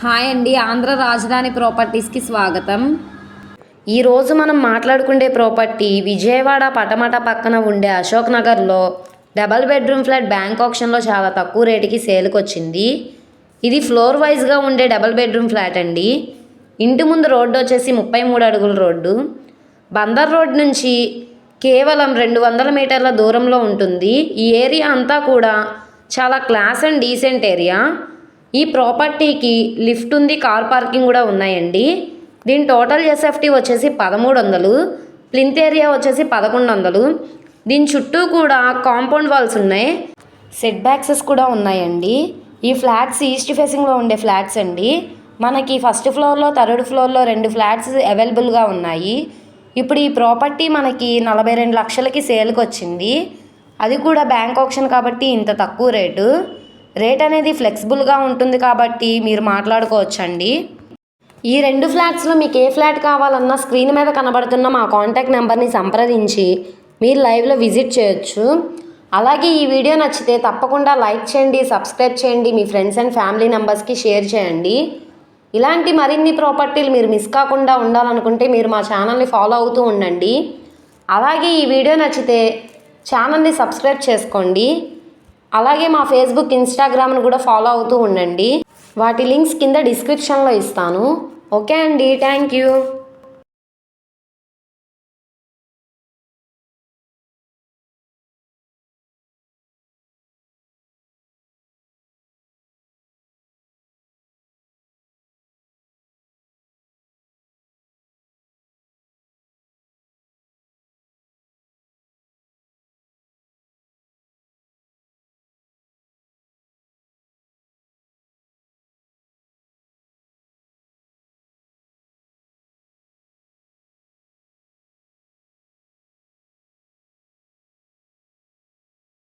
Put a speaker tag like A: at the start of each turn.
A: Hi అండి, ఆంధ్ర రాజధాని ప్రాపర్టీస్కి స్వాగతం. ఈరోజు మనం మాట్లాడుకునే ప్రాపర్టీ విజయవాడ పటమట పక్కన ఉండే అశోక్ నగర్లో డబల్ బెడ్రూమ్ ఫ్లాట్ బ్యాంక్ ఆప్షన్లో చాలా తక్కువ రేటుకి సేల్కి వచ్చింది. ఇది ఫ్లోర్ వైజ్గా ఉండే డబల్ బెడ్రూమ్ ఫ్లాట్ అండి. ఇంటి ముందు రోడ్డు వచ్చేసి 33 అడుగుల రోడ్డు. బందర్ రోడ్ నుంచి కేవలం 200 మీటర్ల దూరంలో ఉంటుంది. ఈ ఏరియా అంతా కూడా చాలా క్లాస్ అండ్ డీసెంట్ ఏరియా. ఈ ప్రాపర్టీకి లిఫ్ట్ ఉంది, కార్ పార్కింగ్ కూడా ఉన్నాయండి. దీని టోటల్ ఎస్ఎఫ్టీ వచ్చేసి 1300, ప్లింత్ ఏరియా వచ్చేసి 1100. దీని చుట్టూ కూడా కాంపౌండ్ వాల్స్ ఉన్నాయి, సెట్ బ్యాక్సెస్ కూడా ఉన్నాయండి. ఈ ఫ్లాట్స్ ఈస్ట్ ఫేసింగ్లో ఉండే ఫ్లాట్స్ అండి. మనకి ఫస్ట్ ఫ్లోర్లో, థర్డ్ ఫ్లోర్లో 2 ఫ్లాట్స్ అవైలబుల్గా ఉన్నాయి. ఇప్పుడు ఈ ప్రాపర్టీ మనకి 42 లక్షలకి సేల్కి వచ్చింది. అది కూడా బ్యాంక్ ఆప్షన్ కాబట్టి ఇంత తక్కువ రేట్ అనేది ఫ్లెక్సిబుల్గా ఉంటుంది కాబట్టి మీరు మాట్లాడుకోవచ్చండి. ఈ 2 ఫ్లాట్స్లో మీకు ఏ ఫ్లాట్ కావాలన్నా స్క్రీన్ మీద కనబడుతున్న మా కాంటాక్ట్ నెంబర్ని సంప్రదించి మీరు లైవ్లో విజిట్ చేయొచ్చు. అలాగే ఈ వీడియో నచ్చితే తప్పకుండా లైక్ చేయండి, సబ్స్క్రైబ్ చేయండి, మీ ఫ్రెండ్స్ అండ్ ఫ్యామిలీ మెంబర్స్కి షేర్ చేయండి. ఇలాంటి మరిన్ని ప్రాపర్టీలు మీరు మిస్ కాకుండా ఉండాలనుకుంటే మీరు మా ఛానల్ని ఫాలో అవుతూ ఉండండి. అలాగే ఈ వీడియో నచ్చితే ఛానల్ని సబ్స్క్రైబ్ చేసుకోండి. అలాగే మా ఫేస్బుక్, ఇన్స్టాగ్రామ్ను కూడా ఫాలో అవుతూ ఉండండి. వాటి లింక్స్ కింద డిస్క్రిప్షన్లో ఇస్తాను. ఓకే అండి, థ్యాంక్ యూ.